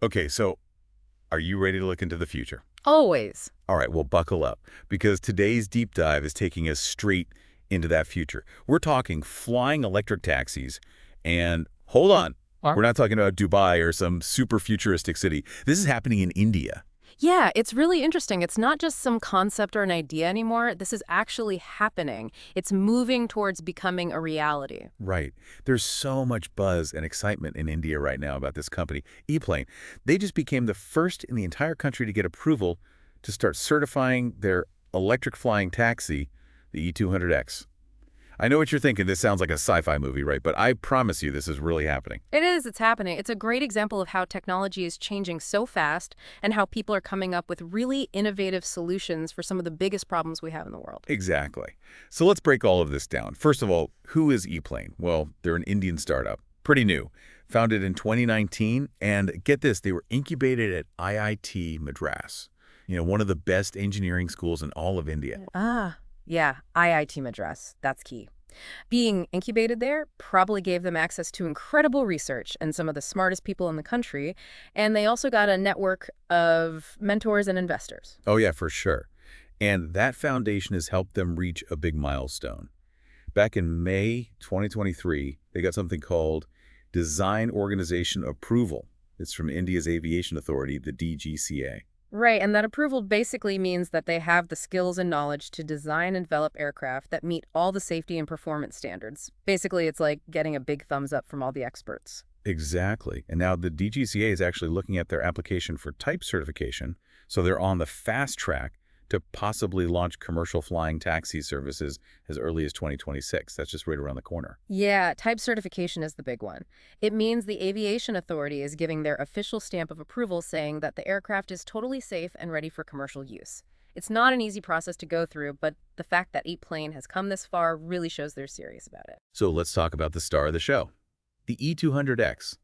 Okay, so are you ready to look into the future? Always. All right, well, buckle up, because today's deep dive is taking us straight into that future. We're talking flying electric taxis, and hold on, we're not talking about Dubai or some super futuristic city. This is happening in India. Yeah, it's really interesting. It's not just some concept or an idea anymore. This is actually happening. It's moving towards becoming a reality. Right. There's so much buzz and excitement in India right now about this company, ePlane. They just became the first in the entire country to get approval to start certifying their electric flying taxi, the E200X. I know what you're thinking. This sounds like a sci-fi movie, right? But I promise you this is really happening. It is, it's happening. It's a great example of how technology is changing so fast and how people are coming up with really innovative solutions for some of the biggest problems we have in the world. Exactly. So let's break all of this down. First of all, who is ePlane? Well, they're an Indian startup, pretty new, founded in 2019, and get this, they were incubated at IIT Madras, one of the best engineering schools in all of India. Yeah, IIT Madras. That's key. Being incubated there probably gave them access to incredible research and some of the smartest people in the country, and they also got a network of mentors and investors. Oh yeah, for sure. And that foundation has helped them reach a big milestone. Back in May 2023, they got something called Design Organization Approval. It's from India's Aviation Authority, the DGCA. Right, and that approval basically means that they have the skills and knowledge to design and develop aircraft that meet all the safety and performance standards. Basically, it's like getting a big thumbs up from all the experts. Exactly. And now the DGCA is actually looking at their application for type certification, so they're on the fast track to possibly launch commercial flying taxi services as early as 2026. That's just right around the corner. Yeah, type certification is the big one. It means the Aviation Authority is giving their official stamp of approval saying that the aircraft is totally safe and ready for commercial use. It's not an easy process to go through, but the fact that ePlane has come this far really shows they're serious about it. So let's talk about the star of the show, the E200X.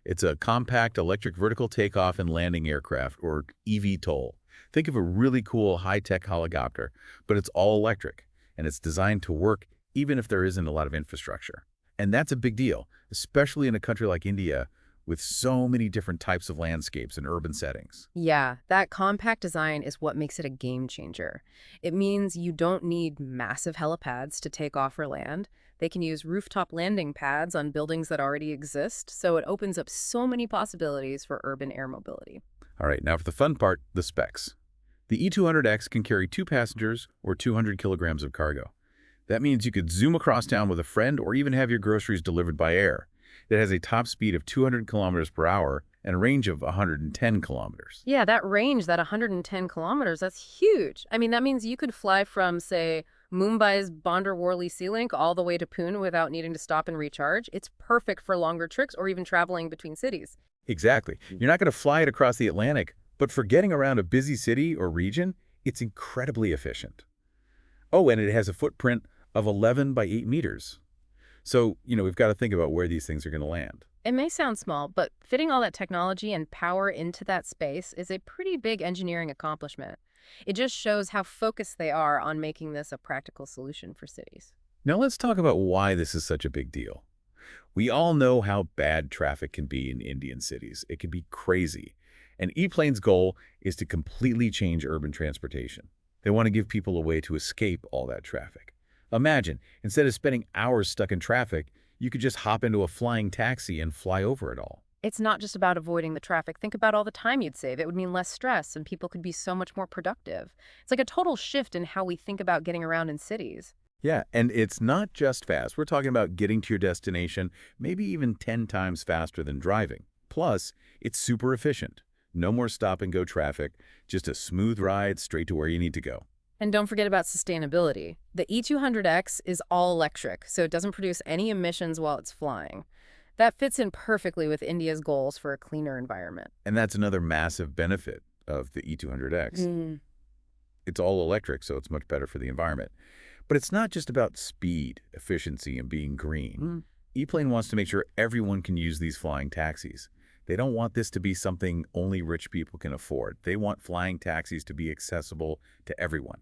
It's a compact electric vertical takeoff and landing aircraft, or eVTOL. Think of a really cool high-tech helicopter, but it's all electric, and it's designed to work even if there isn't a lot of infrastructure. And that's a big deal, especially in a country like India with so many different types of landscapes and urban settings. Yeah, that compact design is what makes it a game changer. It means you don't need massive helipads to take off or land. They can use rooftop landing pads on buildings that already exist, so it opens up so many possibilities for urban air mobility. All right, now for the fun part, the specs. The E200X can carry 2 passengers or 200 kilograms of cargo. That means you could zoom across town with a friend or even have your groceries delivered by air. It has a top speed of 200 kilometers per hour and a range of 110 kilometers. Yeah, that range, that 110 kilometers, that's huge. I mean, that means you could fly from, say, Mumbai's Bandar-Worli Sea Link all the way to Pune without needing to stop and recharge. It's perfect for longer trips or even traveling between cities. Exactly. You're not going to fly it across the Atlantic, but for getting around a busy city or region, it's incredibly efficient. Oh, and it has a footprint of 11 by 8 meters. So, we've got to think about where these things are going to land. It may sound small, but fitting all that technology and power into that space is a pretty big engineering accomplishment. It just shows how focused they are on making this a practical solution for cities. Now let's talk about why this is such a big deal. We all know how bad traffic can be in Indian cities. It can be crazy. And ePlane's goal is to completely change urban transportation. They want to give people a way to escape all that traffic. Imagine, instead of spending hours stuck in traffic, you could just hop into a flying taxi and fly over it all. It's not just about avoiding the traffic. Think about all the time you'd save. It would mean less stress and people could be so much more productive. It's like a total shift in how we think about getting around in cities. Yeah, and it's not just fast. We're talking about getting to your destination maybe even 10 times faster than driving. Plus, it's super efficient. No more stop-and-go traffic, just a smooth ride straight to where you need to go. And don't forget about sustainability. The E200X is all electric, so it doesn't produce any emissions while it's flying. That fits in perfectly with India's goals for a cleaner environment. And that's another massive benefit of the E200X. It's all electric, so it's much better for the environment. But it's not just about speed, efficiency, and being green. ePlane wants to make sure everyone can use these flying taxis. They don't want this to be something only rich people can afford. They want flying taxis to be accessible to everyone.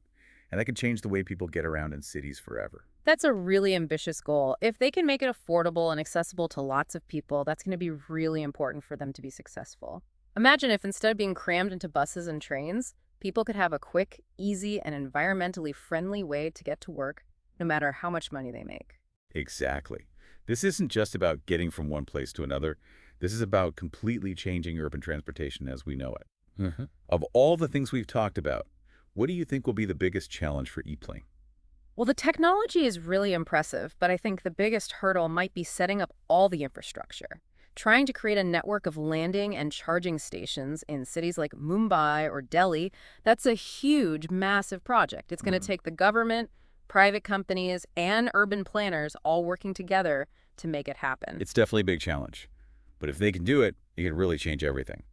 And that can change the way people get around in cities forever. That's a really ambitious goal. If they can make it affordable and accessible to lots of people, that's going to be really important for them to be successful. Imagine if instead of being crammed into buses and trains, people could have a quick, easy, and environmentally friendly way to get to work, no matter how much money they make. Exactly. This isn't just about getting from one place to another. This is about completely changing urban transportation as we know it. Of all the things we've talked about, what do you think will be the biggest challenge for ePlane? Well, the technology is really impressive, but I think the biggest hurdle might be setting up all the infrastructure. Trying to create a network of landing and charging stations in cities like Mumbai or Delhi, that's a huge, massive project. It's going to Mhm. take the government, private companies, and urban planners all working together to make it happen. It's definitely a big challenge. But if they can do it, it can really change everything.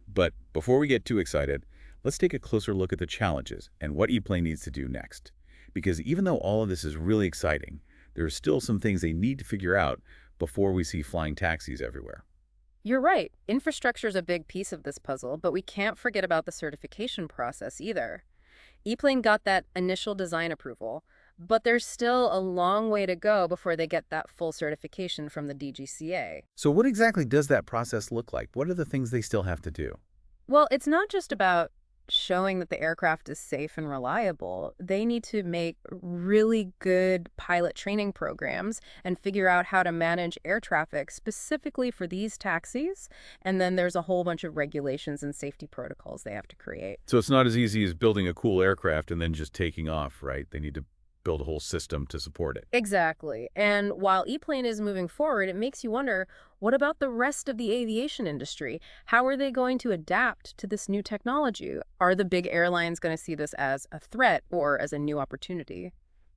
But before we get too excited, let's take a closer look at the challenges and what ePlane needs to do next. Because even though all of this is really exciting, there are still some things they need to figure out before we see flying taxis everywhere. You're right. Infrastructure is a big piece of this puzzle, but we can't forget about the certification process either. ePlane got that initial design approval, but there's still a long way to go before they get that full certification from the DGCA. So what exactly does that process look like? What are the things they still have to do? Well, it's not just about showing that the aircraft is safe and reliable. They need to make really good pilot training programs and figure out how to manage air traffic specifically for these taxis. And then there's a whole bunch of regulations and safety protocols they have to create. So it's not as easy as building a cool aircraft and then just taking off, right? They need to build a whole system to support it. Exactly. And while ePlane is moving forward, it makes you wonder, what about the rest of the aviation industry? How are they going to adapt to this new technology? Are the big airlines going to see this as a threat or as a new opportunity?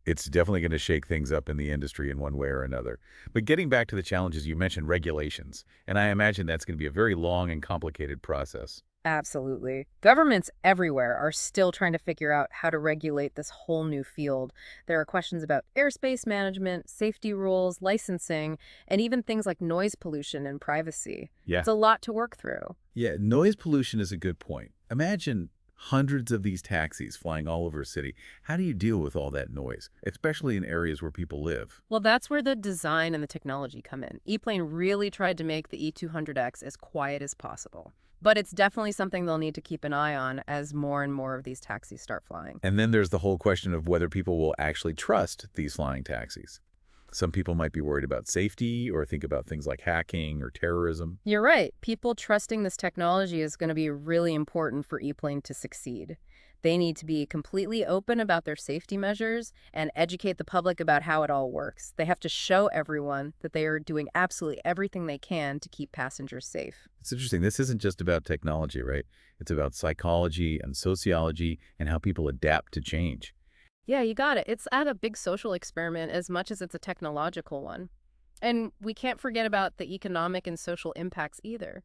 It's definitely going to shake things up in the industry in one way or another. But getting back to the challenges, you mentioned regulations, and I imagine that's going to be a very long and complicated process. Absolutely. Governments everywhere are still trying to figure out how to regulate this whole new field. There are questions about airspace management, safety rules, licensing, and even things like noise pollution and privacy. Yeah. It's a lot to work through. Yeah, noise pollution is a good point. Imagine hundreds of these taxis flying all over a city. How do you deal with all that noise, especially in areas where people live? Well, that's where the design and the technology come in. ePlane really tried to make the E200X as quiet as possible. But it's definitely something they'll need to keep an eye on as more and more of these taxis start flying. And then there's the whole question of whether people will actually trust these flying taxis. Some people might be worried about safety or think about things like hacking or terrorism. You're right. People trusting this technology is going to be really important for ePlane to succeed. They need to be completely open about their safety measures and educate the public about how it all works. They have to show everyone that they are doing absolutely everything they can to keep passengers safe. It's interesting. This isn't just about technology, right? It's about psychology and sociology and how people adapt to change. Yeah, you got it. It's at a big social experiment as much as it's a technological one. And we can't forget about the economic and social impacts either.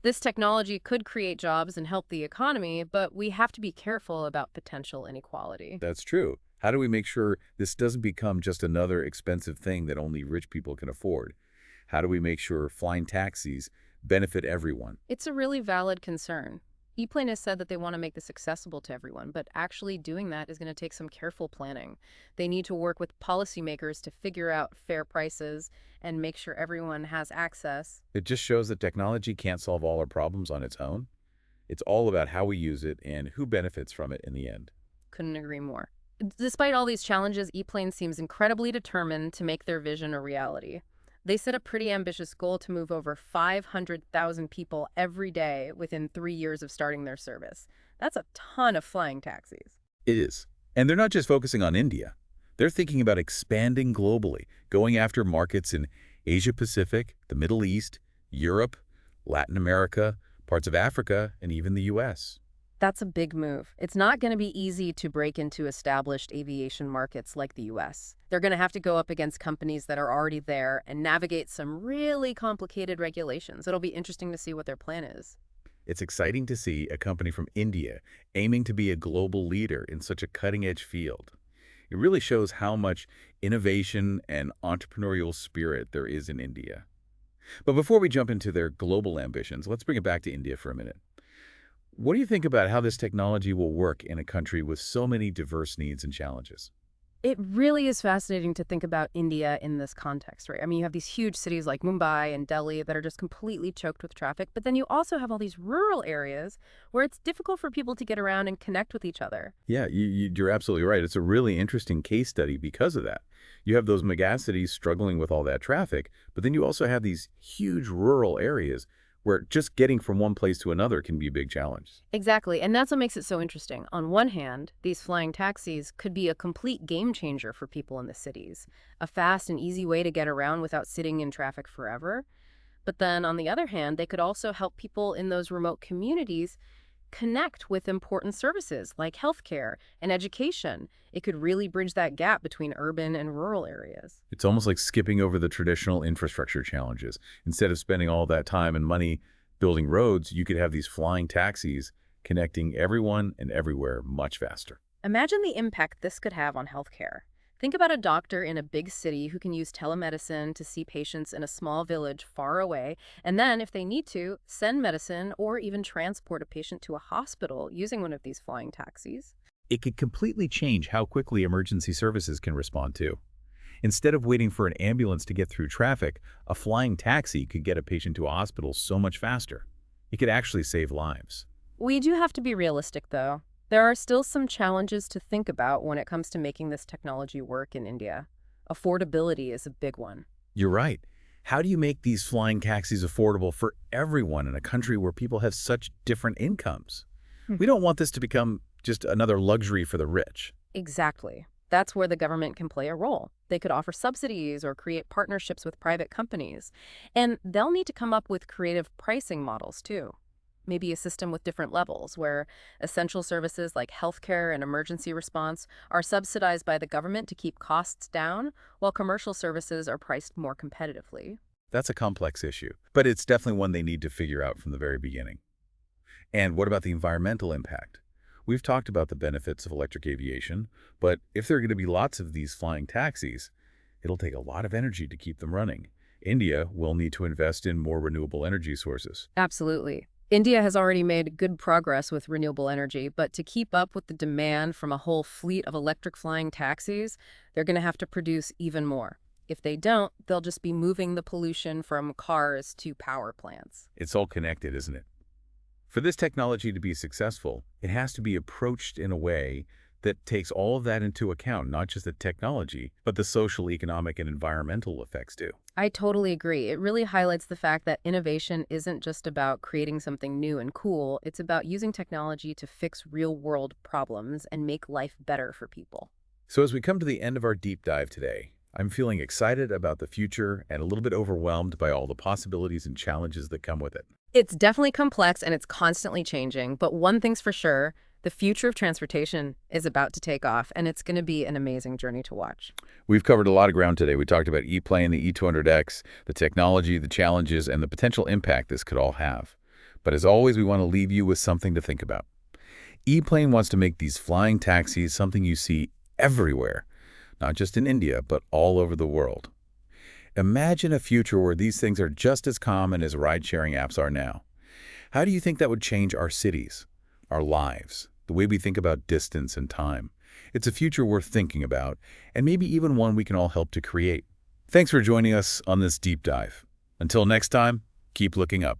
This technology could create jobs and help the economy, but we have to be careful about potential inequality. That's true. How do we make sure this doesn't become just another expensive thing that only rich people can afford? How do we make sure flying taxis benefit everyone? It's a really valid concern. ePlane has said that they want to make this accessible to everyone, but actually doing that is going to take some careful planning. They need to work with policymakers to figure out fair prices and make sure everyone has access. It just shows that technology can't solve all our problems on its own. It's all about how we use it and who benefits from it in the end. Couldn't agree more. Despite all these challenges, ePlane seems incredibly determined to make their vision a reality. They set a pretty ambitious goal to move over 500,000 people every day within 3 years of starting their service. That's a ton of flying taxis. It is. And they're not just focusing on India. They're thinking about expanding globally, going after markets in Asia Pacific, the Middle East, Europe, Latin America, parts of Africa, and even the US. That's a big move. It's not going to be easy to break into established aviation markets like the US. They're going to have to go up against companies that are already there and navigate some really complicated regulations. It'll be interesting to see what their plan is. It's exciting to see a company from India aiming to be a global leader in such a cutting-edge field. It really shows how much innovation and entrepreneurial spirit there is in India. But before we jump into their global ambitions, let's bring it back to India for a minute. What do you think about how this technology will work in a country with so many diverse needs and challenges? It really is fascinating to think about India in this context, right? I mean, you have these huge cities like Mumbai and Delhi that are just completely choked with traffic, but then you also have all these rural areas where it's difficult for people to get around and connect with each other. Yeah, you're absolutely right. It's a really interesting case study because of that. You have those megacities struggling with all that traffic, but then you also have these huge rural areas where just getting from one place to another can be a big challenge. Exactly, and that's what makes it so interesting. On one hand, these flying taxis could be a complete game changer for people in the cities, a fast and easy way to get around without sitting in traffic forever. But then on the other hand, they could also help people in those remote communities connect with important services like healthcare and education. It could really bridge that gap between urban and rural areas. It's almost like skipping over the traditional infrastructure challenges. Instead of spending all that time and money building roads, you could have these flying taxis connecting everyone and everywhere much faster. Imagine the impact this could have on healthcare. Think about a doctor in a big city who can use telemedicine to see patients in a small village far away, and then, if they need to, send medicine or even transport a patient to a hospital using one of these flying taxis. It could completely change how quickly emergency services can respond to. Instead of waiting for an ambulance to get through traffic, a flying taxi could get a patient to a hospital so much faster. It could actually save lives. We do have to be realistic, though. There are still some challenges to think about when it comes to making this technology work in India. Affordability is a big one. You're right. How do you make these flying taxis affordable for everyone in a country where people have such different incomes? We don't want this to become just another luxury for the rich. Exactly. That's where the government can play a role. They could offer subsidies or create partnerships with private companies. And they'll need to come up with creative pricing models, too. Maybe a system with different levels, where essential services like healthcare and emergency response are subsidized by the government to keep costs down, while commercial services are priced more competitively. That's a complex issue, but it's definitely one they need to figure out from the very beginning. And what about the environmental impact? We've talked about the benefits of electric aviation, but if there are going to be lots of these flying taxis, it'll take a lot of energy to keep them running. India will need to invest in more renewable energy sources. Absolutely. India has already made good progress with renewable energy, but to keep up with the demand from a whole fleet of electric flying taxis, they're going to have to produce even more. If they don't, they'll just be moving the pollution from cars to power plants. It's all connected, isn't it? For this technology to be successful, it has to be approached in a way that takes all of that into account, not just the technology, but the social, economic, and environmental effects too. I totally agree. It really highlights the fact that innovation isn't just about creating something new and cool. It's about using technology to fix real-world problems and make life better for people. So as we come to the end of our deep dive today, I'm feeling excited about the future and a little bit overwhelmed by all the possibilities and challenges that come with it. It's definitely complex and it's constantly changing, but one thing's for sure, the future of transportation is about to take off, and it's going to be an amazing journey to watch. We've covered a lot of ground today. We talked about ePlane, the E200X, the technology, the challenges, and the potential impact this could all have. But as always, we want to leave you with something to think about. ePlane wants to make these flying taxis something you see everywhere, not just in India, but all over the world. Imagine a future where these things are just as common as ride-sharing apps are now. How do you think that would change our cities, our lives, the way we think about distance and time? It's a future worth thinking about, and maybe even one we can all help to create. Thanks for joining us on this deep dive. Until next time, keep looking up.